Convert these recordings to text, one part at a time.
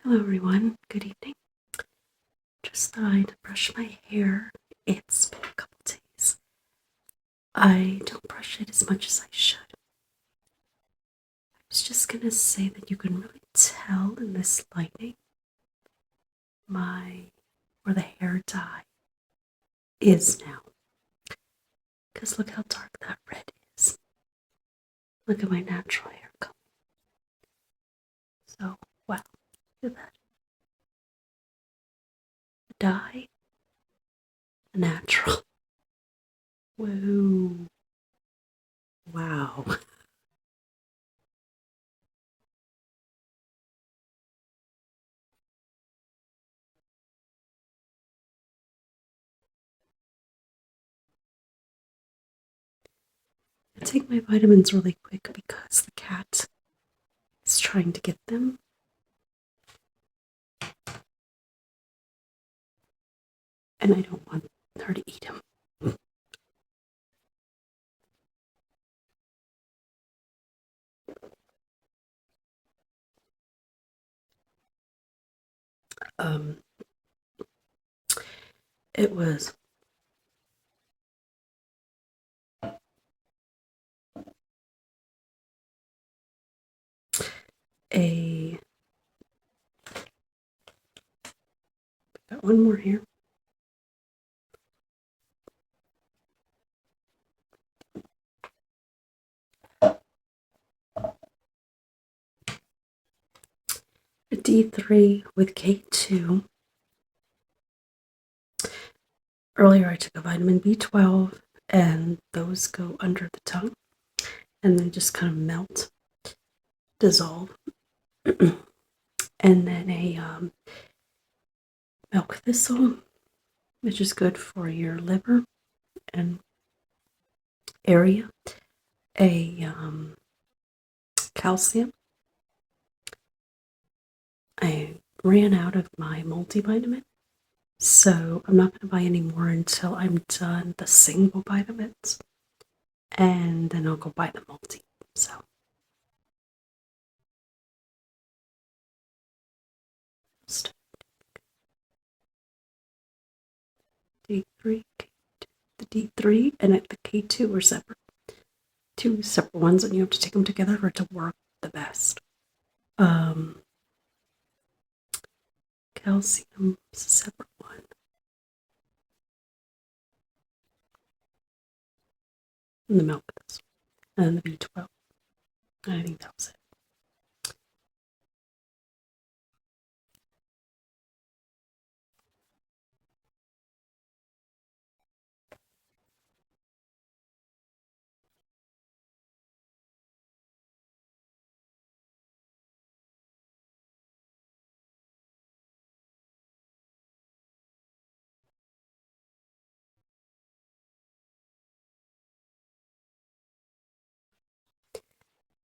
Hello everyone, good evening. Just thought I'd brush my hair. It's been a couple days. I don't brush it as much as I should. I was just gonna say that you can really tell in this lighting where the hair dye is now. Because look how dark that red is. Look at my natural hair color. So, wow, look at that. The dye, natural. Whoa. Wow. I take my vitamins really quick because the cat is trying to get them. And I don't want her to eat them. Um, it was a got one more here. A D3 with K2. Earlier I took a vitamin B12 and those go under the tongue and they just kind of melt, dissolve. And then a milk thistle, which is good for your liver and area. A calcium. I ran out of my multivitamin, so I'm not going to buy any more until I'm done the single vitamins, and then I'll go buy the multi. So D3, the D3 and the K2 are separate. Two separate ones, and you have to take them together for it to work the best. Calcium is a separate one. And the milk is, and the B12. I think that was it.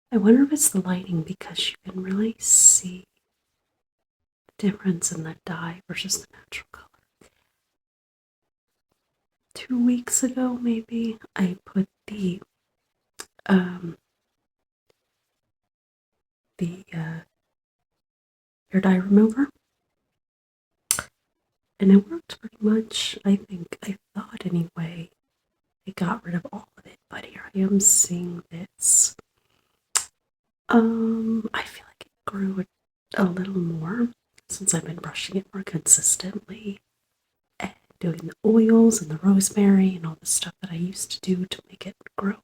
I wonder if it's the lighting because you can really see the difference in the dye versus the natural color. 2 weeks ago, maybe, I put the hair dye remover, and it worked pretty much. I thought anyway. I got rid of all of it, but here I am seeing this. I feel like it grew a little more since I've been brushing it more consistently and doing the oils and the rosemary and all the stuff that I used to do to make it grow.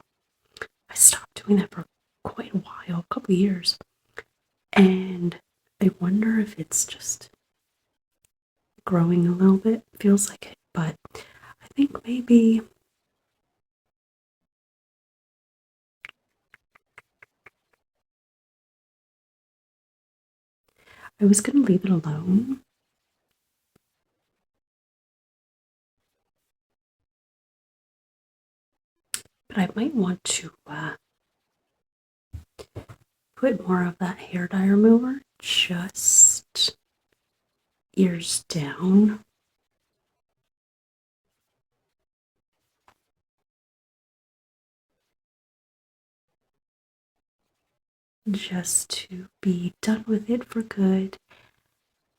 I stopped doing that for quite a while, a couple years, and I wonder if it's just growing a little bit. It feels like it, but I think maybe I was going to leave it alone. But I might want to put more of that hair dye remover just ears down. Just to be done with it for good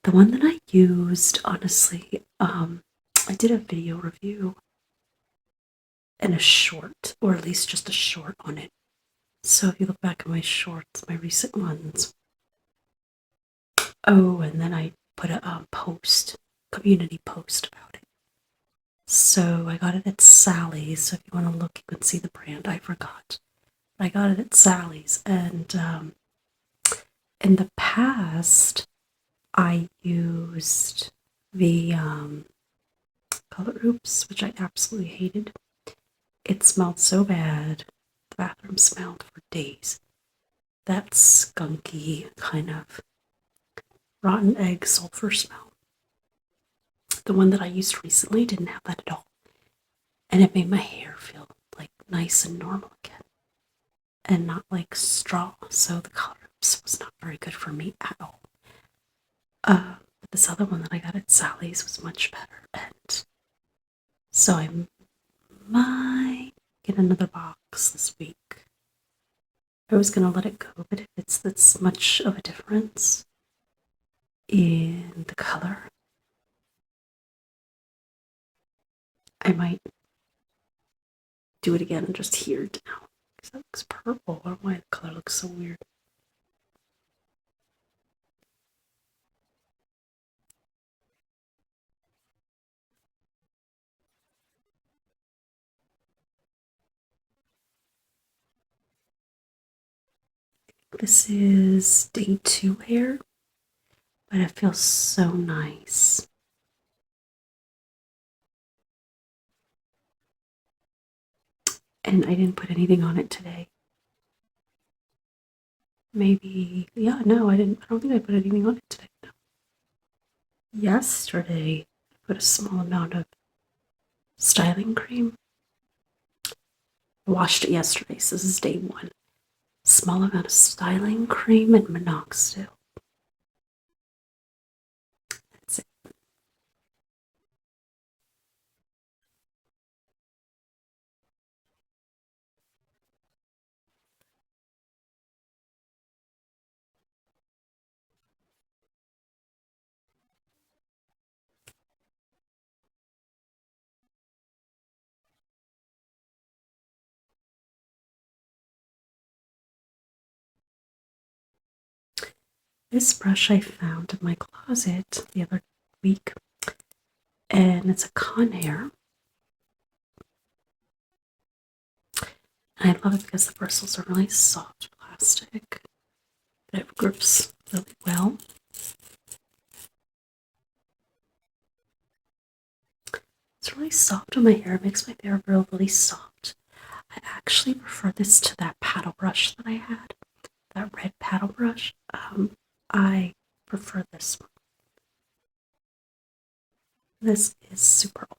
The one that I used, honestly, I did a video review and a short, or at least just a short on it. So if you look back at my shorts, my recent ones. Oh, and then I put a community post about it. So I got it at Sally's. So if you want to look, you can see the brand. I forgot. I got it at Sally's. And in the past, I used the Color Oops, which I absolutely hated. It smelled so bad. The bathroom smelled for days. That skunky kind of rotten egg sulfur smell. The one that I used recently didn't have that at all. And it made my hair feel like nice and normal again. And not like straw. So the Color Oops was not very good for me at all. But this other one that I got at Sally's was much better. And so I might get another box this week. I was gonna let it go, but if it's this much of a difference in the color, I might do it again and just hear it down. Because that looks purple. I don't know why the color looks so weird. This is day 2 hair, but it feels so nice. And I didn't put anything on it today. Maybe, yeah, no, I didn't. I don't think I put anything on it today. No. Yesterday, I put a small amount of styling cream. I washed it yesterday, so this is day 1. Small amount of styling cream and minoxidil. That's it. This brush I found in my closet the other week, and it's a Conair. And I love it because the bristles are really soft plastic, but it grips really well. It's really soft on my hair. It makes my hair really, really soft. I actually prefer this to that paddle brush that I had, that red paddle brush. I prefer this one. This is super old.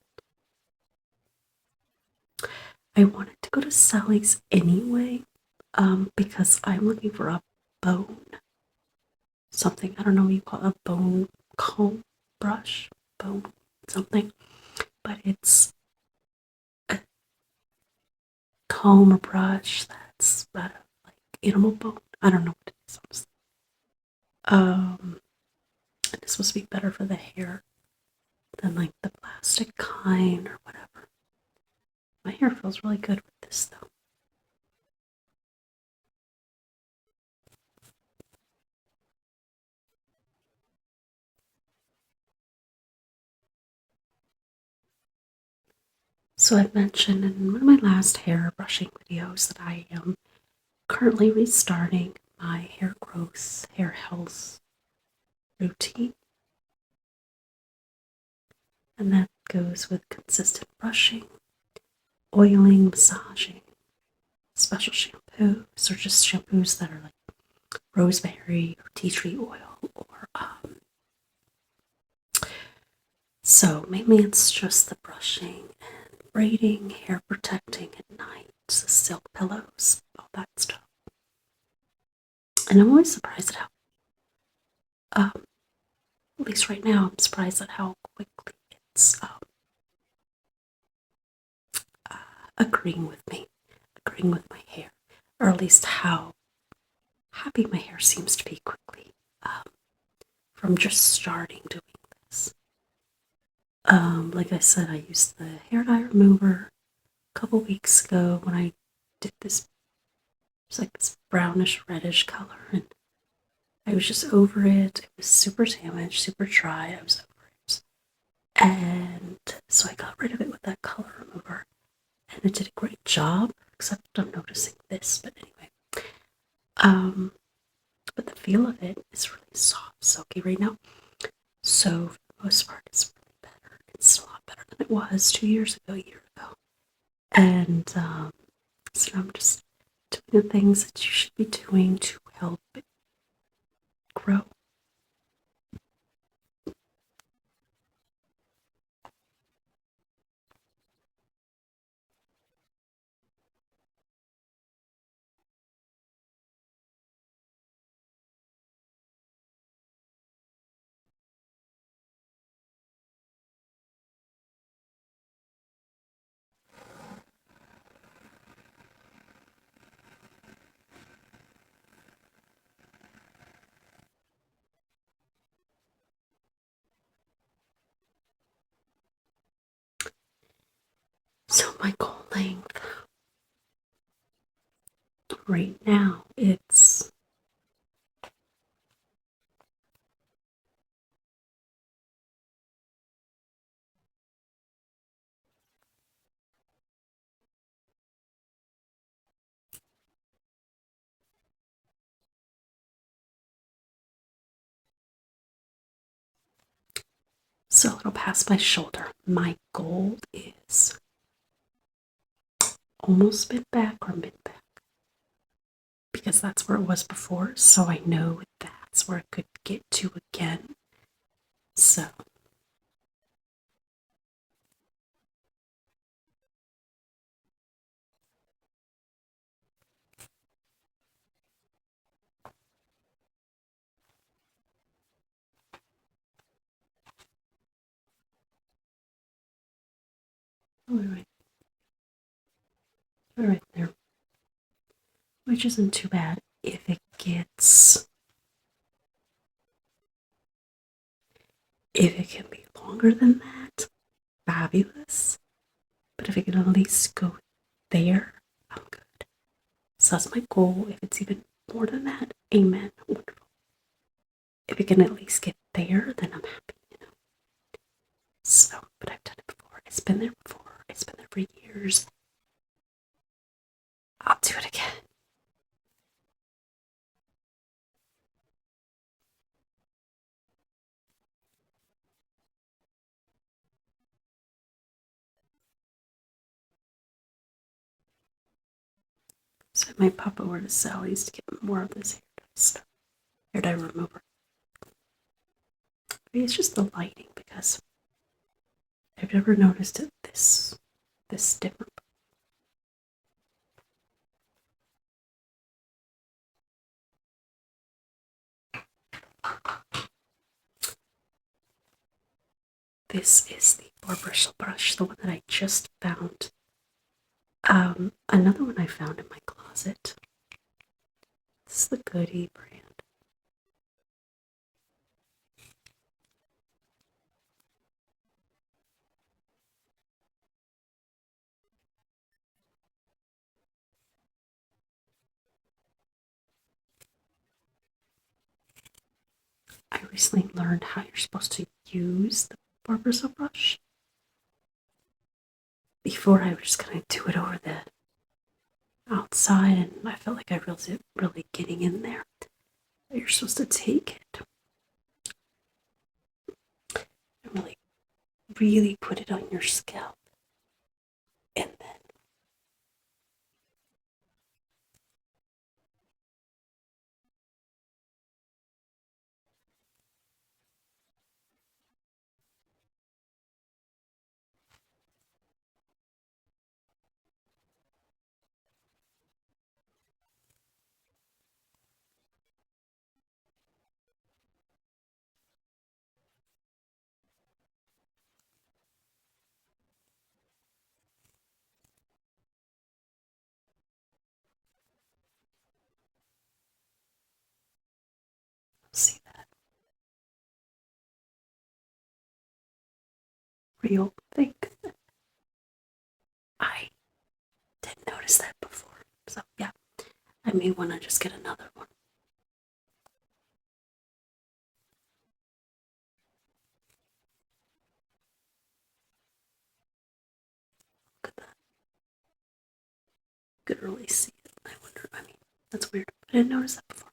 I wanted to go to Sally's anyway, because I'm looking for a bone something. I don't know what you call it, a bone comb brush, bone something, but it's a comb or brush that's out of like animal bone. I don't know what it is. Honestly. It's supposed to be better for the hair than like the plastic kind or whatever. My hair feels really good with this though. So I've mentioned in one of my last hair brushing videos that I am currently restarting my hair growth, hair health routine. And that goes with consistent brushing, oiling, massaging, special shampoos, or just shampoos that are like rosemary or tea tree oil, or so mainly it's just the brushing and braiding, hair protecting at night, the silk pillows, all that stuff. And I'm always surprised at how, at least right now, I'm surprised at how quickly it's agreeing with me, agreeing with my hair, or at least how happy my hair seems to be quickly. from just starting doing this. Like I said, I used the hair dye remover a couple weeks ago when I did this. It's like this brownish reddish color, and I was just over it. It was super damaged, super dry. I was over it, and so I got rid of it with that color remover, and it did a great job. Except I'm noticing this, but anyway. But the feel of it is really soft, silky right now. So for the most part, it's really better. It's a lot better than it was 2 years ago, a year ago. And so I'm just doing the things that you should be doing to help it grow. So my goal length right now, it's so it'll pass my shoulder. My goal is almost mid back or mid back because that's where it was before. So I know that's where I could get to again. So right there, which isn't too bad. If it can be longer than that, fabulous. But if it can at least go there, I'm good. So that's my goal. If it's even more than that, amen. Wonderful. If it can at least get there, then I'm happy. So, but I've done it before. It's been there before. It's been there for years. I'll do it again. So I might pop over to Sally's to get more of this hair dye remover. Maybe it's just the lighting because I've never noticed it this different. This is the boar bristle brush, the one that I just found. Another one I found in my closet. This is the Goody brand. I recently learned how you're supposed to use the boar bristle brush. Before I was just gonna do it over the outside, and I felt like I wasn't really getting in there. You're supposed to take it and really put it on your scalp, and then real thing. I didn't notice that before. So, yeah, I may want to just get another one. Look at that. Could really see it. I wonder, I mean, that's weird. I didn't notice that before.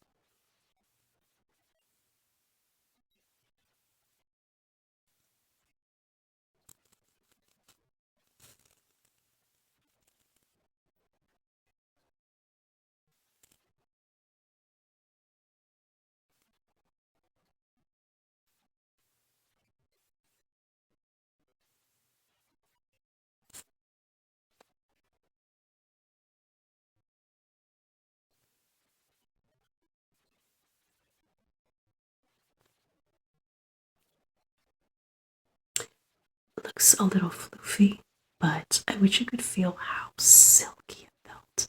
It looks a little floofy, but I wish you could feel how silky it felt.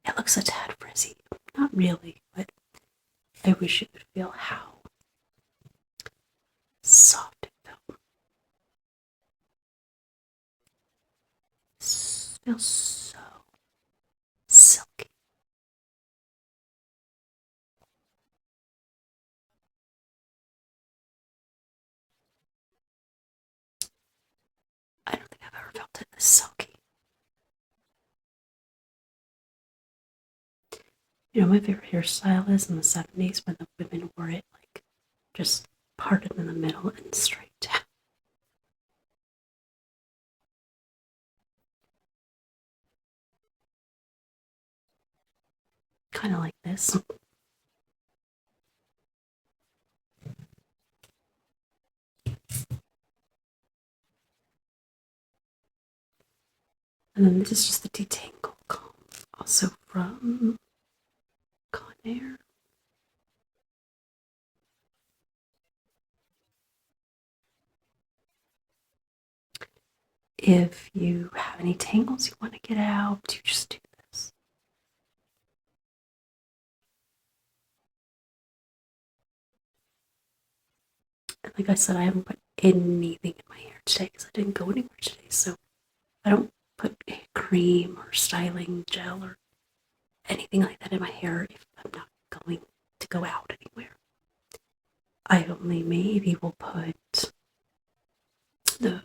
It looks a tad frizzy. Not really, but I wish you could feel how soft it felt. It feels so silky. I don't think I've ever felt it this silky. You know, my favorite hairstyle is in the 70s when the women wore it like just parted in the middle and straight down. Kind of like this. And then this is just the detangle comb, also from Conair. If you have any tangles you want to get out, you just do this. And like I said, I haven't put anything in my hair today because I didn't go anywhere today. So I don't put cream or styling gel or anything like that in my hair if I'm not going to go out anywhere. I only maybe will put the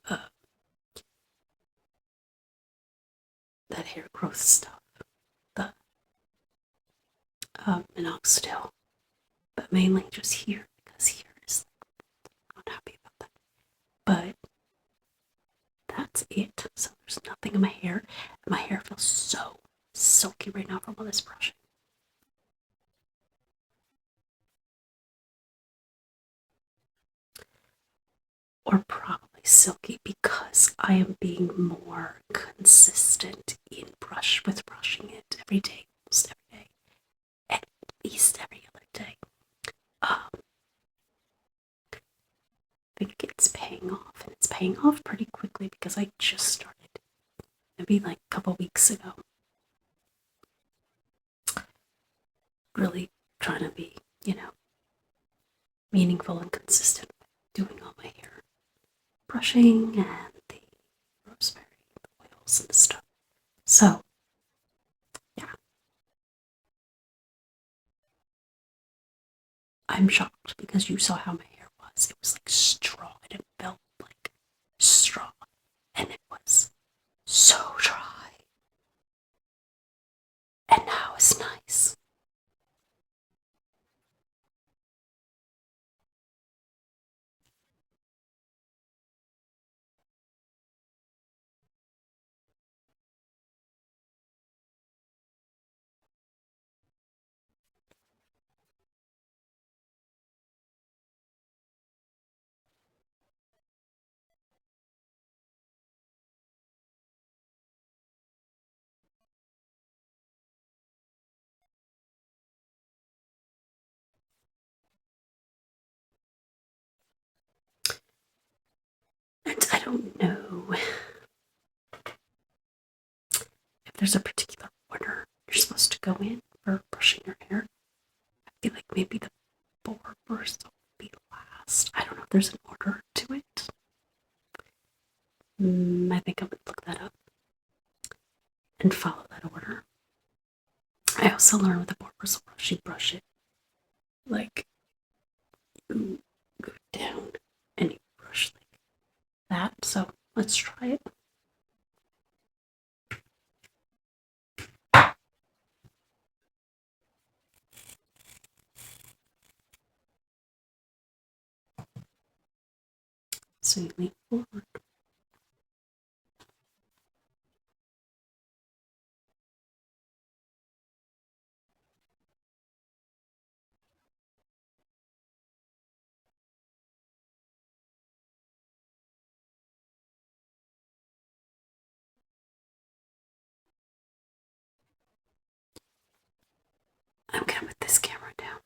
that hair growth stuff, the minoxidil, but mainly just here because here is I'm not happy about that. But that's it. So there's nothing in my hair. My hair feels so silky right now from all this brushing. Or probably silky because I am being more consistent in brushing it every day, almost every day, at least every other day. I think it's paying off, and it's paying off pretty quickly because I just started maybe like a couple weeks ago. Really trying to be, meaningful and consistent with doing all my hair brushing and the rosemary, the oils and stuff. So, yeah, I'm shocked because you saw how my hair was. It was like straw, and it felt like straw, and it was so dry. And now it's nice. And I don't know if there's a particular order you're supposed to go in for brushing your hair. I feel like maybe the barber will be last. I don't know if there's an order to it. I think I would look that up and follow that order. I also learned with the board bristle brush, you brush it like you go down and you brush like that. So let's try it. So you lean forward. I'm gonna put this camera down.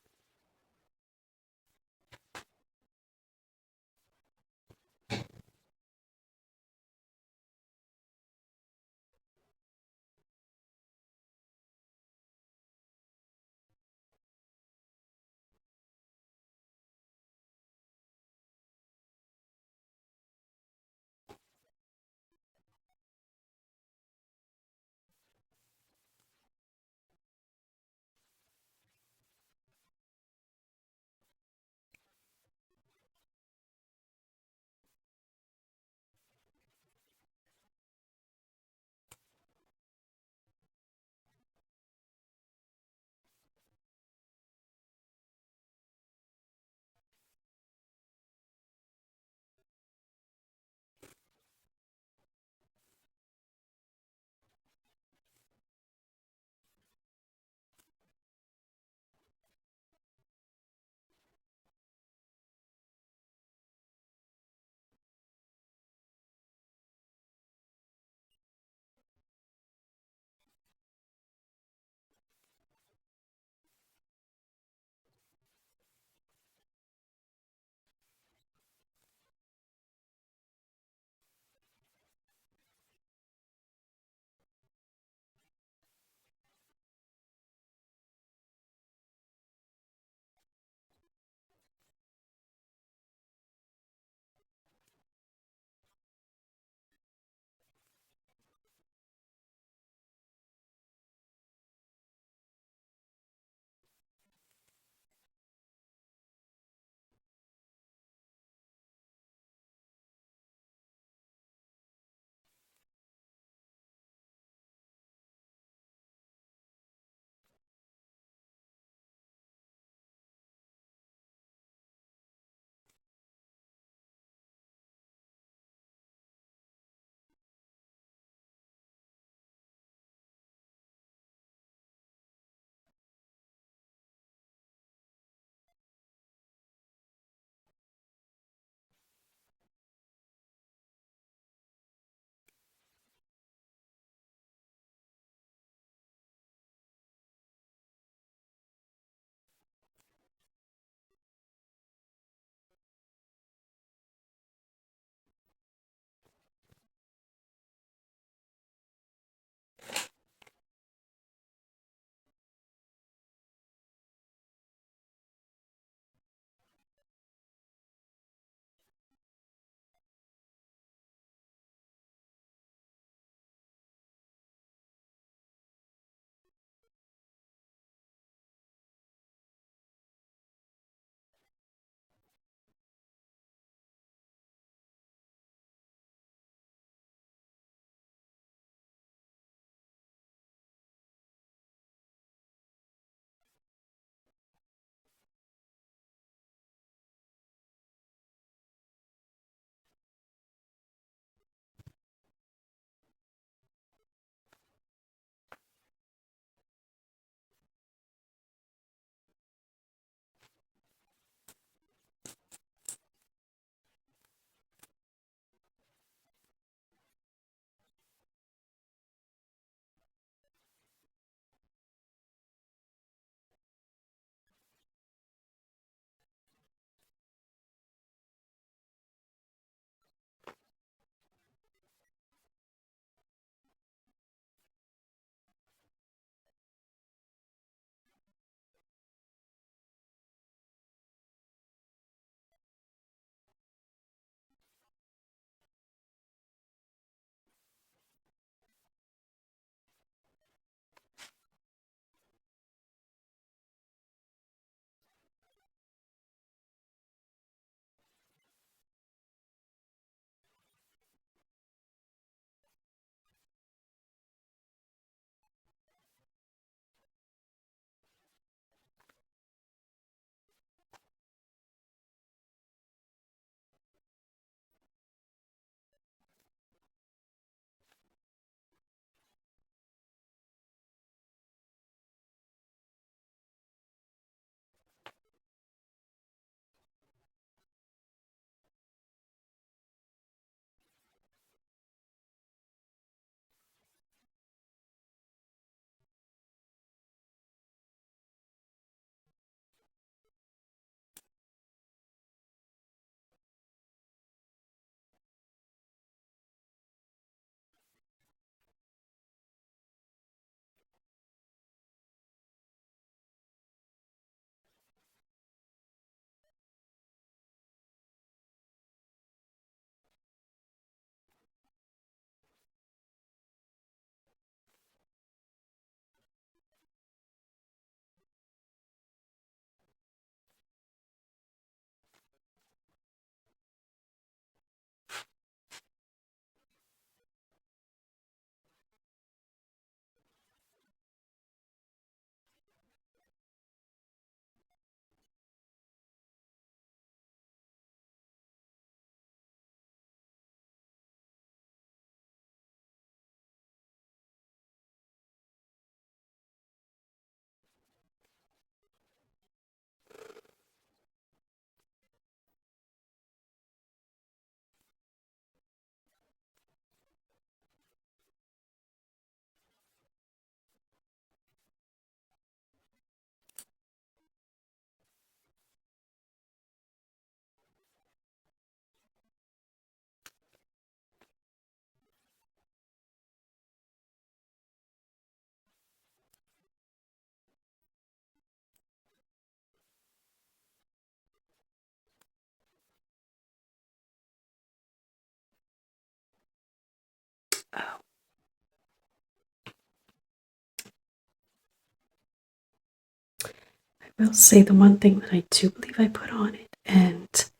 will say the one thing that I do believe I put on it, and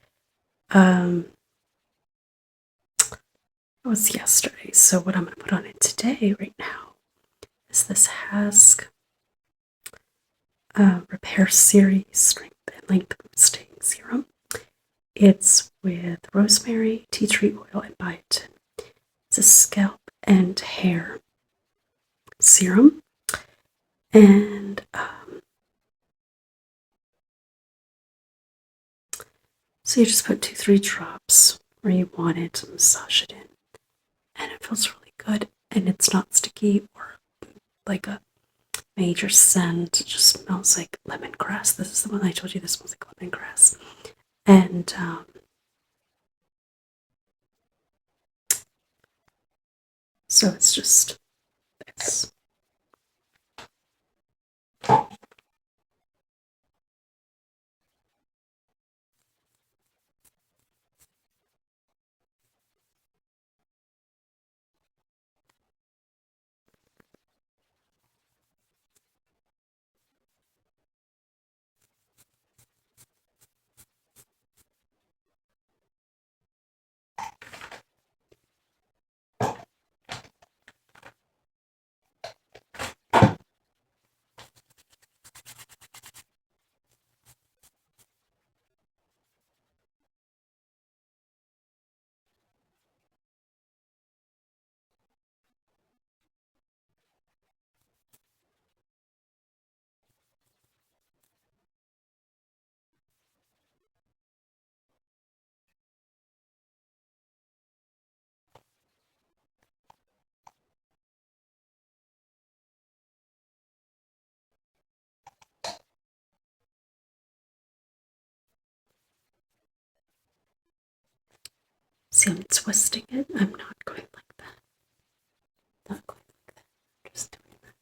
um, it was yesterday, so what I'm going to put on it today, right now, is this Hask Repair Series Strength and Length Boosting Serum. It's with rosemary, tea tree oil, and biotin. It's a scalp and hair serum, and so you just put 2-3 drops where you want it to massage it in, and it feels really good, and it's not sticky or like a major scent. It just smells like lemongrass. This is the one I told you. This smells like lemongrass, and so it's just this. See, I'm twisting it. I'm not going like that. Not going like that. I'm just doing that.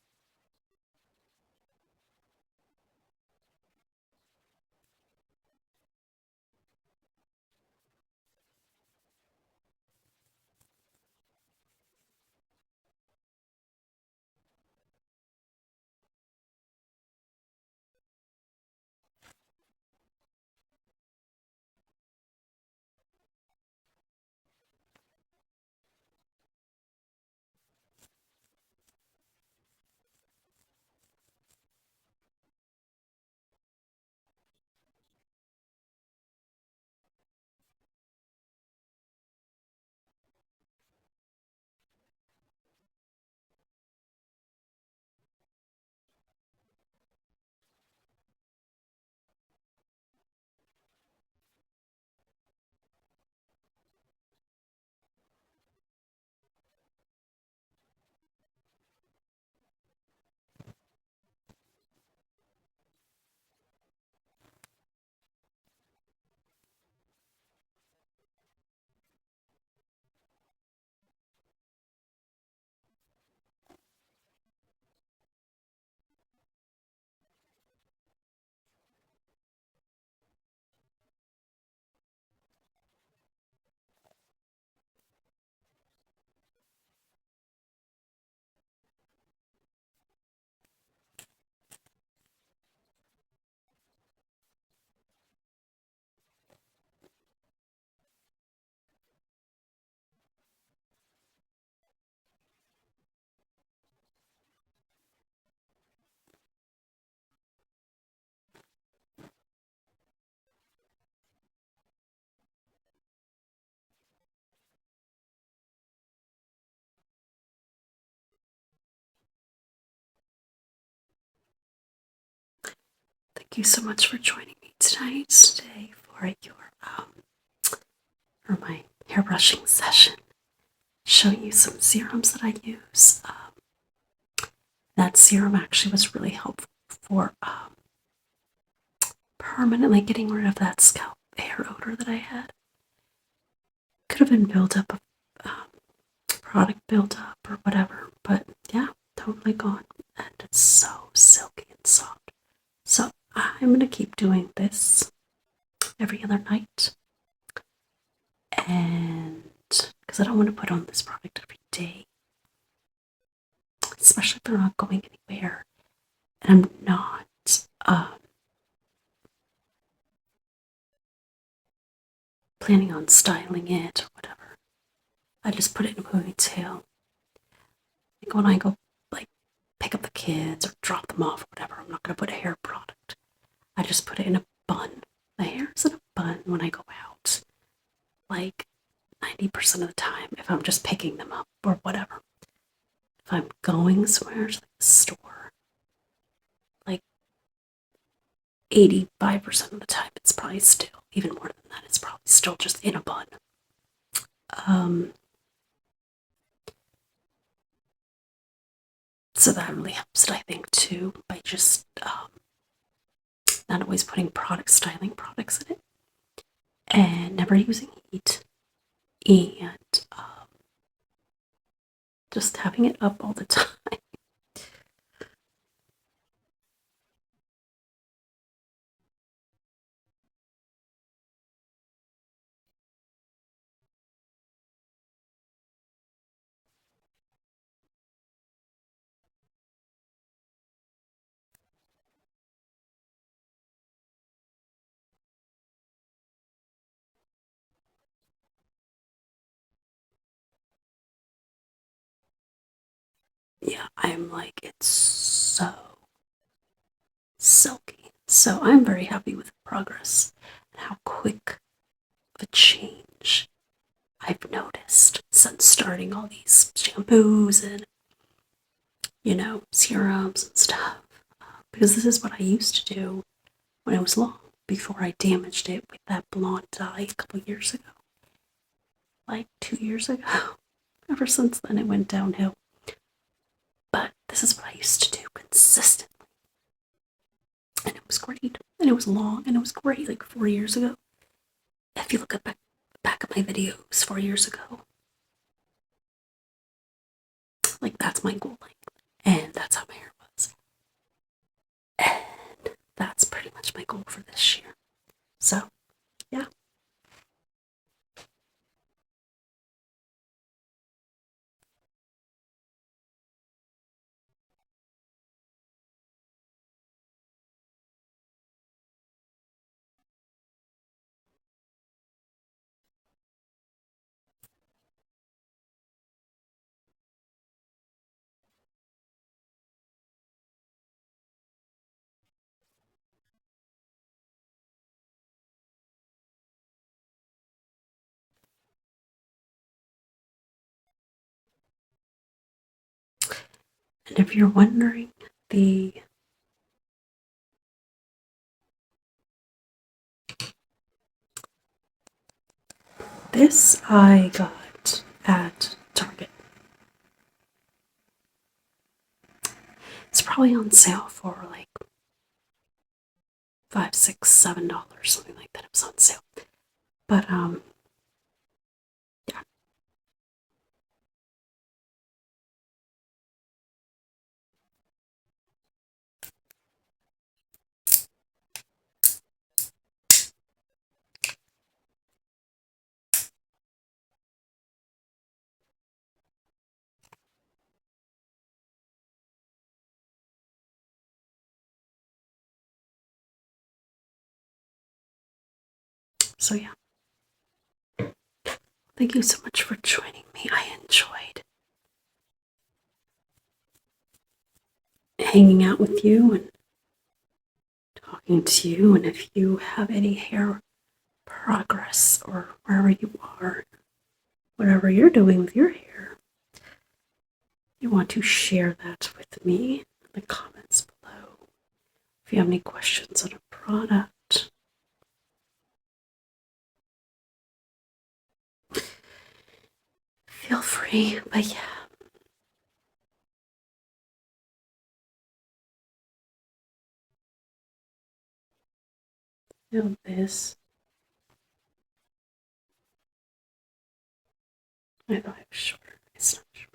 Thank you so much for joining me today for for my hairbrushing session, showing you some serums that I use. That serum actually was really helpful for permanently getting rid of that scalp hair odor that I had. Could have been buildup of product buildup or whatever, but yeah, totally gone. And it's so silky and soft. So I'm going to keep doing this every other night. And because I don't want to put on this product every day, especially if they're not going anywhere. And I'm not planning on styling it or whatever, I just put it in a ponytail. Like when I go like pick up the kids or drop them off or whatever, I'm not gonna put a hair product. I just put it in a bun. The hair is in a bun when I go out. Like 90% of the time, if I'm just picking them up or whatever. If I'm going somewhere to the store, like 85% of the time, it's probably still, even more than that, it's probably still just in a bun. Um, so that really helps it, I think, too, by just not always putting styling products in it, and never using heat, and just having it up all the time. Yeah, I'm like, it's so silky. So I'm very happy with the progress and how quick of a change I've noticed since starting all these shampoos and, serums and stuff. Because this is what I used to do when it was long, before I damaged it with that blonde dye a couple years ago. Like 2 years ago. Ever since then, it went downhill. But this is what I used to do consistently. And it was great. And it was long and it was great like 4 years ago. If you look at back at my videos 4 years ago, like that's my goal length. And that's how my hair was. And that's pretty much my goal for this year. So, yeah. And if you're wondering, this I got at Target. It's probably on sale for like $5, $6, $7, something like that. It was on sale. But yeah. So yeah. Thank you so much for joining me. I enjoyed hanging out with you and talking to you. And if you have any hair progress or wherever you are, whatever you're doing with your hair, you want to share that with me in the comments below. If you have any questions on a product, feel free. But yeah. This. I thought it was shorter. It's not short.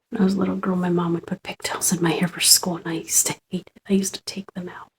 When I was a little girl, my mom would put pigtails in my hair for school, and I used to hate it. I used to take them out.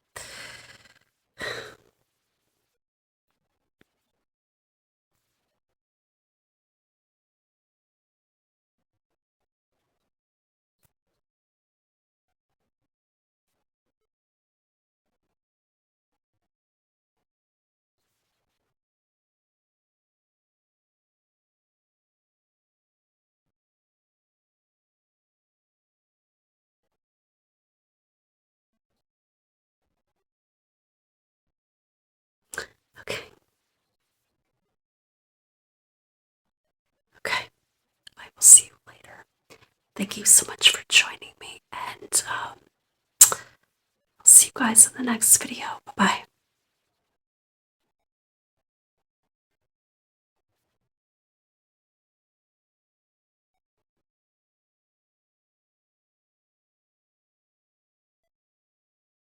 see you later. Thank you so much for joining me, and I'll see you guys in the next video. Bye bye.